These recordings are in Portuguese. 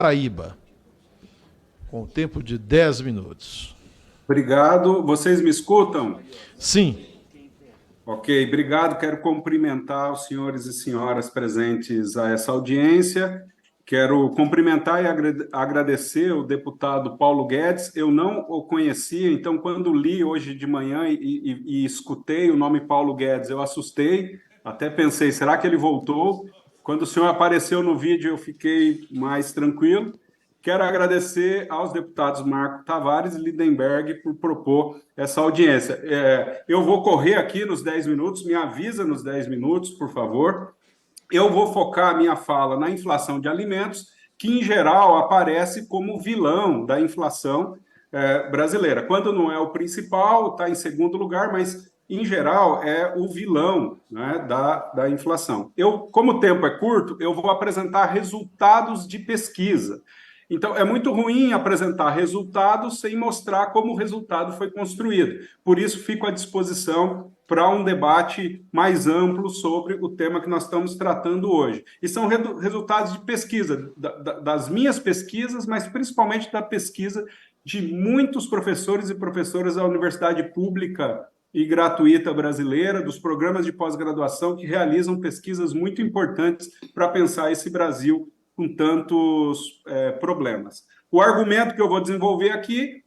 Paraíba, com o tempo de 10 minutos. Obrigado. Vocês me escutam? Sim. Ok, obrigado. Quero cumprimentar os senhores e senhoras presentes a essa audiência. Quero cumprimentar e agradecer o deputado Paulo Guedes. Eu não o conhecia, então, quando li hoje de manhã e escutei o nome Paulo Guedes, eu assustei, até pensei, será que ele voltou? Quando o senhor apareceu no vídeo, eu fiquei mais tranquilo. Quero agradecer aos deputados Marco Tavares e Lindenberg por propor essa audiência. Eu vou correr aqui nos 10 minutos, me avisa nos 10 minutos, por favor. Eu vou focar a minha fala na inflação de alimentos, que, em geral, aparece como vilão da inflação brasileira. Quando não é o principal, está em segundo lugar, mas, em geral, é o vilão, né, da inflação. Como o tempo é curto, eu vou apresentar resultados de pesquisa. Então, é muito ruim apresentar resultados sem mostrar como o resultado foi construído. Por isso, fico à disposição para um debate mais amplo sobre o tema que nós estamos tratando hoje. E são resultados de pesquisa, das minhas pesquisas, mas principalmente da pesquisa de muitos professores e professoras da Universidade Pública e Gratuita Brasileira, dos programas de pós-graduação que realizam pesquisas muito importantes para pensar esse Brasil com tantos problemas. O argumento que eu vou desenvolver aqui,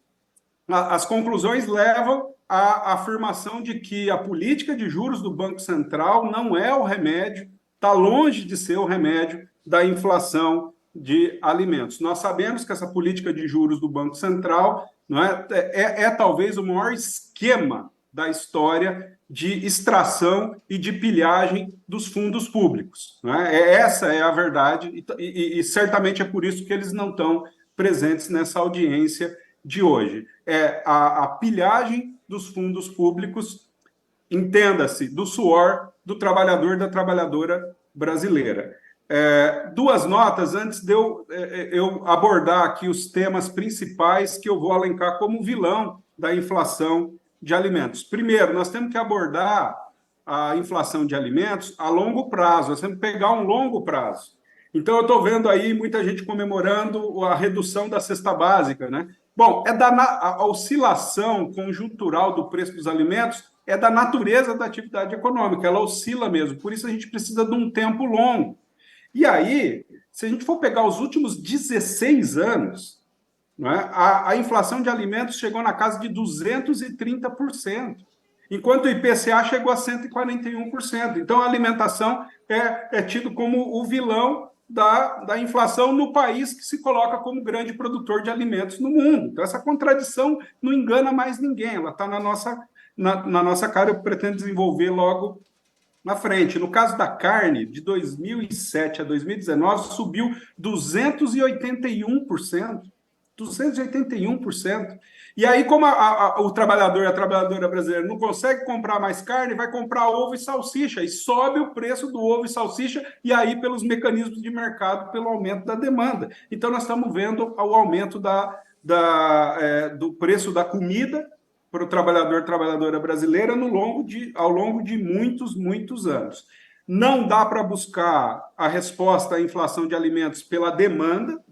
as conclusões levam à afirmação de que a política de juros do Banco Central não é o remédio, está longe de ser o remédio da inflação de alimentos. Nós sabemos que essa política de juros do Banco Central não é talvez o maior esquema da história de extração e de pilhagem dos fundos públicos. Essa é a verdade, e certamente é por isso que eles não estão presentes nessa audiência de hoje. É a pilhagem dos fundos públicos, entenda-se, do suor do trabalhador e da trabalhadora brasileira. Duas notas antes de eu abordar aqui os temas principais que eu vou elencar como vilão da inflação de alimentos. Primeiro, nós temos que abordar a inflação de alimentos a longo prazo, nós temos que pegar um longo prazo. Então, eu estou vendo aí muita gente comemorando a redução da cesta básica, né? Bom, a oscilação conjuntural do preço dos alimentos é da natureza da atividade econômica, ela oscila mesmo, por isso a gente precisa de um tempo longo. E aí, se a gente for pegar os últimos 16 anos, não é? A inflação de alimentos chegou na casa de 230%, enquanto o IPCA chegou a 141%. Então, a alimentação é tido como o vilão da inflação no país que se coloca como grande produtor de alimentos no mundo. Então, essa contradição não engana mais ninguém, ela está na nossa cara, eu pretendo desenvolver logo na frente. No caso da carne, de 2007 a 2019, subiu 281%. 281%. E aí, como o trabalhador e a trabalhadora brasileira não consegue comprar mais carne, vai comprar ovo e salsicha, e sobe o preço do ovo e salsicha, e aí, pelos mecanismos de mercado, pelo aumento da demanda. Então, nós estamos vendo o aumento do preço da comida para o trabalhador e trabalhadora brasileira ao longo de muitos, muitos anos. Não dá para buscar a resposta à inflação de alimentos pela demanda,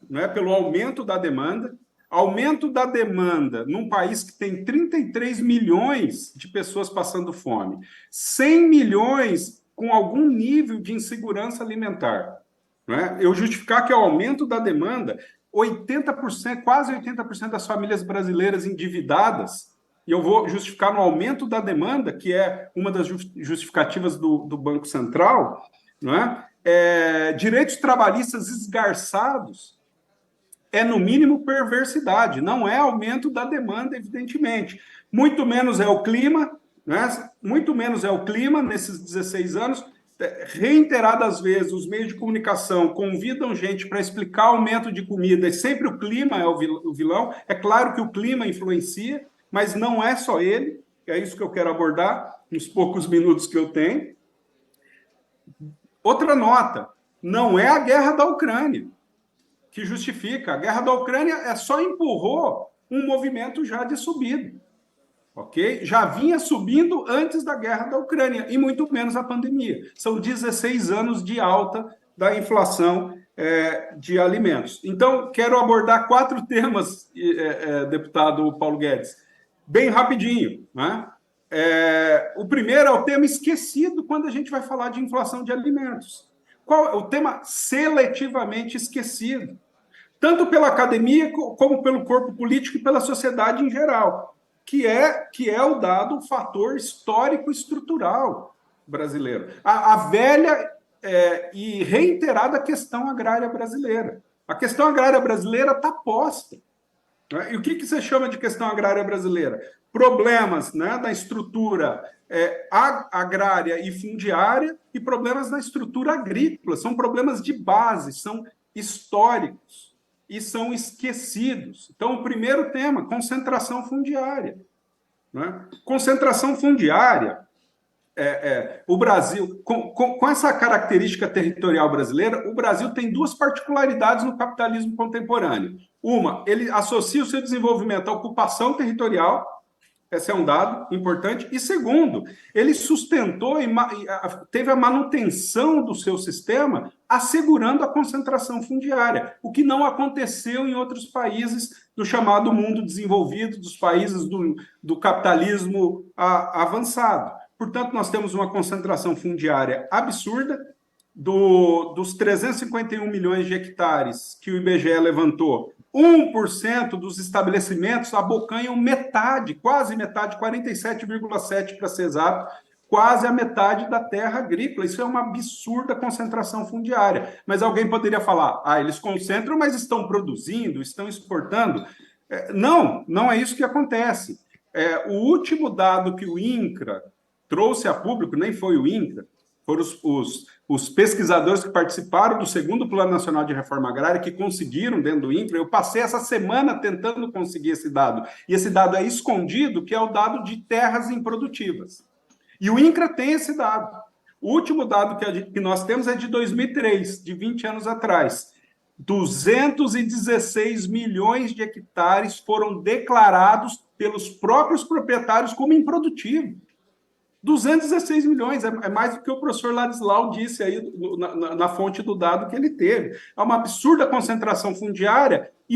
não é? Pelo aumento da demanda. Aumento da demanda num país que tem 33 milhões de pessoas passando fome, 100 milhões com algum nível de insegurança alimentar. Não é? Eu justificar que é o aumento da demanda, 80%, quase 80% das famílias brasileiras endividadas, e eu vou justificar no aumento da demanda, que é uma das justificativas do Banco Central, não é? Direitos trabalhistas esgarçados, no mínimo, perversidade, não é aumento da demanda, evidentemente. Muito menos é o clima, né? Muito menos é o clima nesses 16 anos. Reiteradas vezes, os meios de comunicação convidam gente para explicar aumento de comida, e sempre o clima é o vilão. É claro que o clima influencia, mas não é só ele, é isso que eu quero abordar nos poucos minutos que eu tenho. Outra nota, não é a guerra da Ucrânia que justifica. A guerra da Ucrânia só empurrou um movimento já de subida, ok? Já vinha subindo antes da guerra da Ucrânia, e muito menos a pandemia. São 16 anos de alta da inflação de alimentos. Então, quero abordar 4 temas, deputado Paulo Guedes, bem rapidinho, né? O primeiro é o tema esquecido quando a gente vai falar de inflação de alimentos. Qual é o tema seletivamente esquecido? Tanto pela academia, como pelo corpo político e pela sociedade em geral, que é o dado fator histórico estrutural brasileiro. A velha e reiterada questão agrária brasileira. A questão agrária brasileira está posta. Né? E o que você chama de questão agrária brasileira? Problemas, né, da estrutura agrária e fundiária e problemas na estrutura agrícola. São problemas de base, são históricos e são esquecidos. Então, o primeiro tema, concentração fundiária. Né? Concentração fundiária, o Brasil, com essa característica territorial brasileira, o Brasil tem 2 particularidades no capitalismo contemporâneo. Uma, ele associa o seu desenvolvimento à ocupação territorial, esse é um dado importante. E segundo, ele sustentou e teve a manutenção do seu sistema, assegurando a concentração fundiária, o que não aconteceu em outros países do chamado mundo desenvolvido, dos países do capitalismo avançado. Portanto, nós temos uma concentração fundiária absurda. Dos 351 milhões de hectares que o IBGE levantou, 1% dos estabelecimentos abocanham metade, quase metade, 47,7% para ser exato, quase a metade da terra agrícola. Isso é uma absurda concentração fundiária. Mas alguém poderia falar, eles concentram, mas estão produzindo, estão exportando. Não é isso que acontece. O último dado que o INCRA trouxe a público, nem foi o INCRA, foram os pesquisadores que participaram do 2º Plano Nacional de Reforma Agrária, que conseguiram dentro do INCRA. Eu passei essa semana tentando conseguir esse dado, e esse dado é escondido, que é o dado de terras improdutivas. E o INCRA tem esse dado. O último dado que nós temos é de 2003, de 20 anos atrás. 216 milhões de hectares foram declarados pelos próprios proprietários como improdutivos. 216 milhões, é mais do que o professor Ladislau disse aí na fonte do dado que ele teve. Há uma absurda concentração fundiária e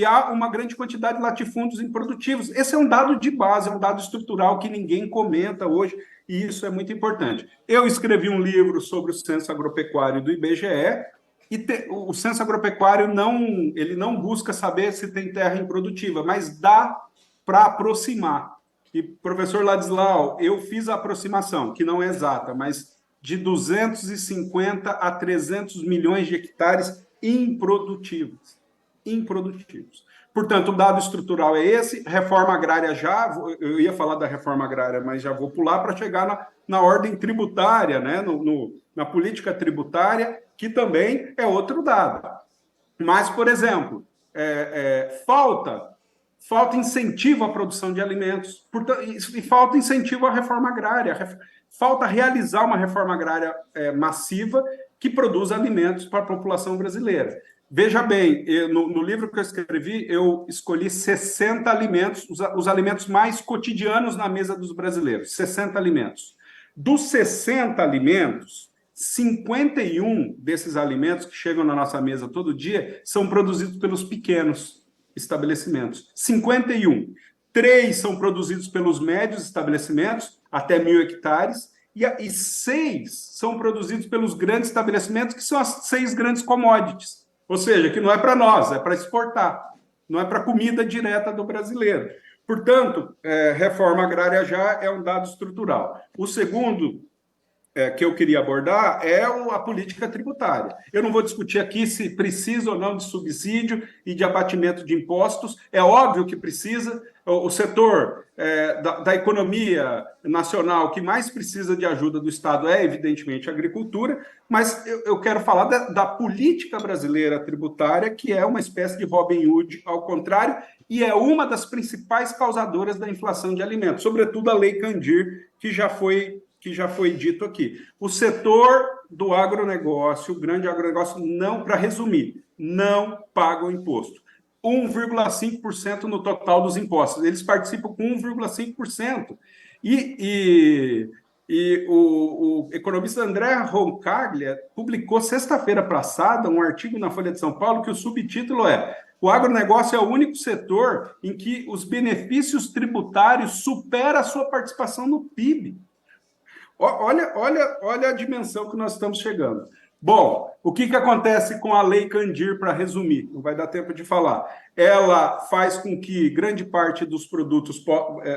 há uma grande quantidade de latifúndios improdutivos. Esse é um dado de base, é um dado estrutural que ninguém comenta hoje, e isso é muito importante. Eu escrevi um livro sobre o censo agropecuário do IBGE, e o censo agropecuário ele não busca saber se tem terra improdutiva, mas dá para aproximar. E, professor Ladislau, eu fiz a aproximação, que não é exata, mas de 250 a 300 milhões de hectares improdutivos. Portanto, o dado estrutural é esse. Reforma agrária eu ia falar da reforma agrária, mas já vou pular para chegar na ordem tributária, né? Na política tributária, que também é outro dado. Mas, por exemplo, falta incentivo à produção de alimentos, e falta incentivo à reforma agrária, falta realizar uma reforma agrária massiva que produza alimentos para a população brasileira. Veja bem, no livro que eu escrevi, eu escolhi 60 alimentos, os alimentos mais cotidianos na mesa dos brasileiros, 60 alimentos. Dos 60 alimentos, 51 desses alimentos que chegam na nossa mesa todo dia são produzidos pelos pequenos estabelecimentos. 51. 3 são produzidos pelos médios estabelecimentos, até 1.000 hectares, e 6 são produzidos pelos grandes estabelecimentos, que são as 6 grandes commodities. Ou seja, que não é para nós, é para exportar, não é para comida direta do brasileiro. Portanto, reforma agrária já é um dado estrutural. O segundo que eu queria abordar é a política tributária. Eu não vou discutir aqui se precisa ou não de subsídio e de abatimento de impostos. É óbvio que precisa. O setor da economia nacional que mais precisa de ajuda do Estado é, evidentemente, a agricultura, mas eu quero falar da política brasileira tributária, que é uma espécie de Robin Hood, ao contrário, e é uma das principais causadoras da inflação de alimentos, sobretudo a Lei Candir, que já foi dito aqui. O setor do agronegócio, o grande agronegócio, para resumir, não paga o imposto. 1,5% no total dos impostos. Eles participam com 1,5%. E E o economista André Roncaglia publicou sexta-feira passada um artigo na Folha de São Paulo que o subtítulo é: o agronegócio é o único setor em que os benefícios tributários superam a sua participação no PIB. Olha a dimensão que nós estamos chegando. Bom, o que acontece com a Lei Candir, para resumir? Não vai dar tempo de falar. Ela faz com que grande parte dos produtos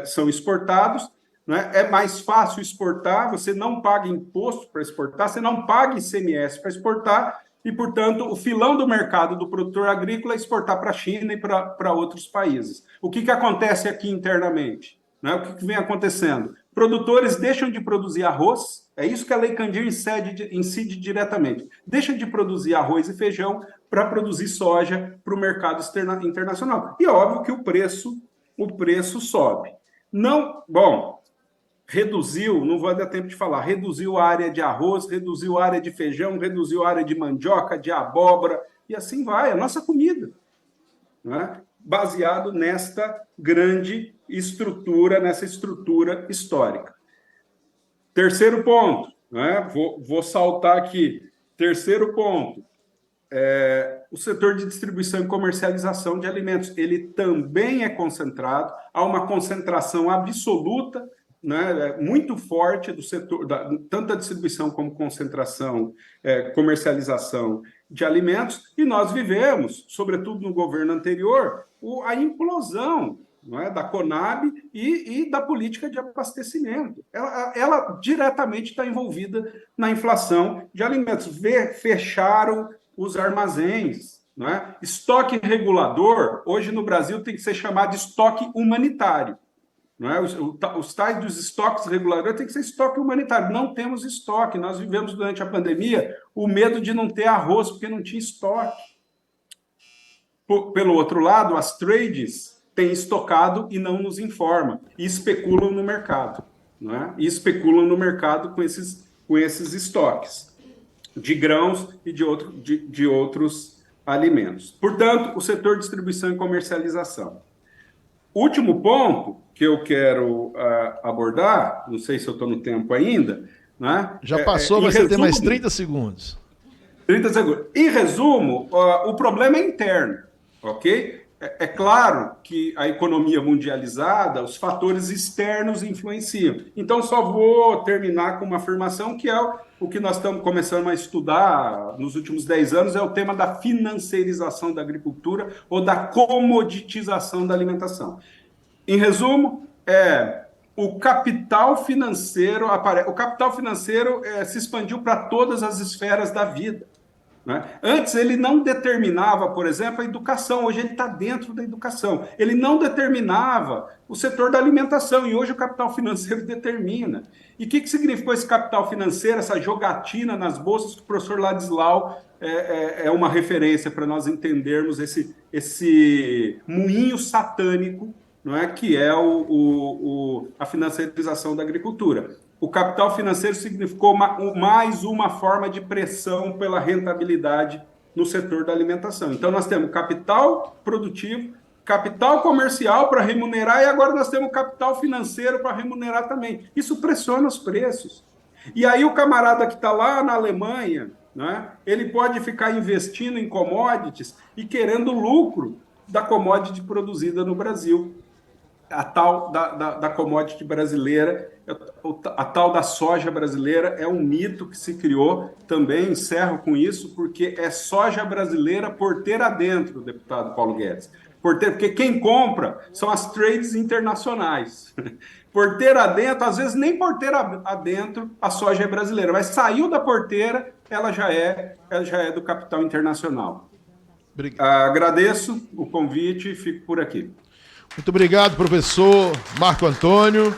são exportados, né? É mais fácil exportar, você não paga imposto para exportar, você não paga ICMS para exportar, e, portanto, o filão do mercado do produtor agrícola é exportar para a China e para outros países. O que acontece aqui internamente? Né? O que vem acontecendo? Produtores deixam de produzir arroz, é isso que a Lei Candir incide diretamente. Deixa de produzir arroz e feijão para produzir soja para o mercado internacional. E é óbvio que o preço sobe. Não, bom, reduziu, não vou dar tempo de falar, reduziu a área de arroz, reduziu a área de feijão, reduziu a área de mandioca, de abóbora, e assim vai, a nossa comida, né? Baseado nesta grande estrutura, nessa estrutura histórica. Terceiro ponto, né? Vou saltar aqui. Terceiro ponto, o setor de distribuição e comercialização de alimentos, ele também é concentrado, há uma concentração absoluta, né, muito forte do setor, tanto da distribuição como concentração, comercialização de alimentos, e nós vivemos, sobretudo no governo anterior, a implosão, não é, da Conab e da política de abastecimento. Ela diretamente está envolvida na inflação de alimentos. Fecharam os armazéns. Não é? Estoque regulador, hoje no Brasil, tem que ser chamado de estoque humanitário. Não é? Os tais dos estoques reguladores tem que ser estoque humanitário. Não temos estoque. Nós vivemos durante a pandemia o medo de não ter arroz, porque não tinha estoque. Pelo outro lado, as trades têm estocado e não nos informam, e especulam no mercado. Não é? E especulam no mercado com esses estoques de grãos e de outros alimentos. Portanto, o setor de distribuição e comercialização. Último ponto que eu quero abordar, não sei se eu estou no tempo ainda, né? Já passou, mas você tem mais 30 segundos. 30 segundos. Em resumo, o problema é interno, ok? É claro que a economia mundializada, os fatores externos influenciam. Então, só vou terminar com uma afirmação que é o que nós estamos começando a estudar nos últimos 10 anos, é o tema da financiarização da agricultura ou da comoditização da alimentação. Em resumo, o capital financeiro se expandiu para todas as esferas da vida. Né? Antes, ele não determinava, por exemplo, a educação. Hoje, ele está dentro da educação. Ele não determinava o setor da alimentação, e hoje o capital financeiro determina. E o que significou esse capital financeiro, essa jogatina nas bolsas, que o professor Ladislau é uma referência para nós entendermos esse moinho satânico, não é, que é a financiarização da agricultura. O capital financeiro significou mais uma forma de pressão pela rentabilidade no setor da alimentação. Então, nós temos capital produtivo, capital comercial para remunerar, e agora nós temos capital financeiro para remunerar também. Isso pressiona os preços. E aí o camarada que está lá na Alemanha, né, ele pode ficar investindo em commodities e querendo lucro da commodity produzida no Brasil. A tal da commodity brasileira, a tal da soja brasileira é um mito que se criou, também encerro com isso, porque é soja brasileira porteira adentro, deputado Paulo Guedes. Porque quem compra são as trades internacionais. Porteira adentro, às vezes nem porteira adentro, a soja é brasileira, mas saiu da porteira, ela já é do capital internacional. Agradeço o convite e fico por aqui. Muito obrigado, professor Marco Antônio.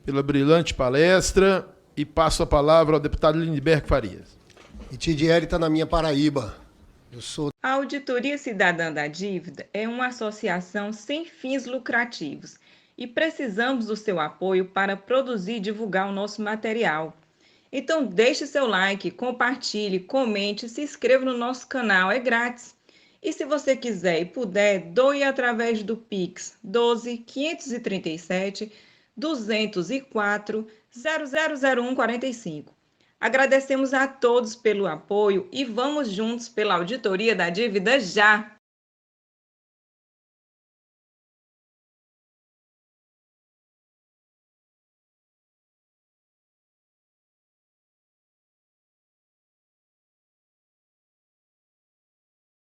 Pela brilhante palestra, e passo a palavra ao deputado Lindbergh Farias. Itidieri está na minha Paraíba. A Auditoria Cidadã da Dívida é uma associação sem fins lucrativos e precisamos do seu apoio para produzir e divulgar o nosso material. Então, deixe seu like, compartilhe, comente, se inscreva no nosso canal, é grátis. E se você quiser e puder, doe através do Pix 12 537 204 000145. Agradecemos a todos pelo apoio e vamos juntos pela auditoria da dívida já!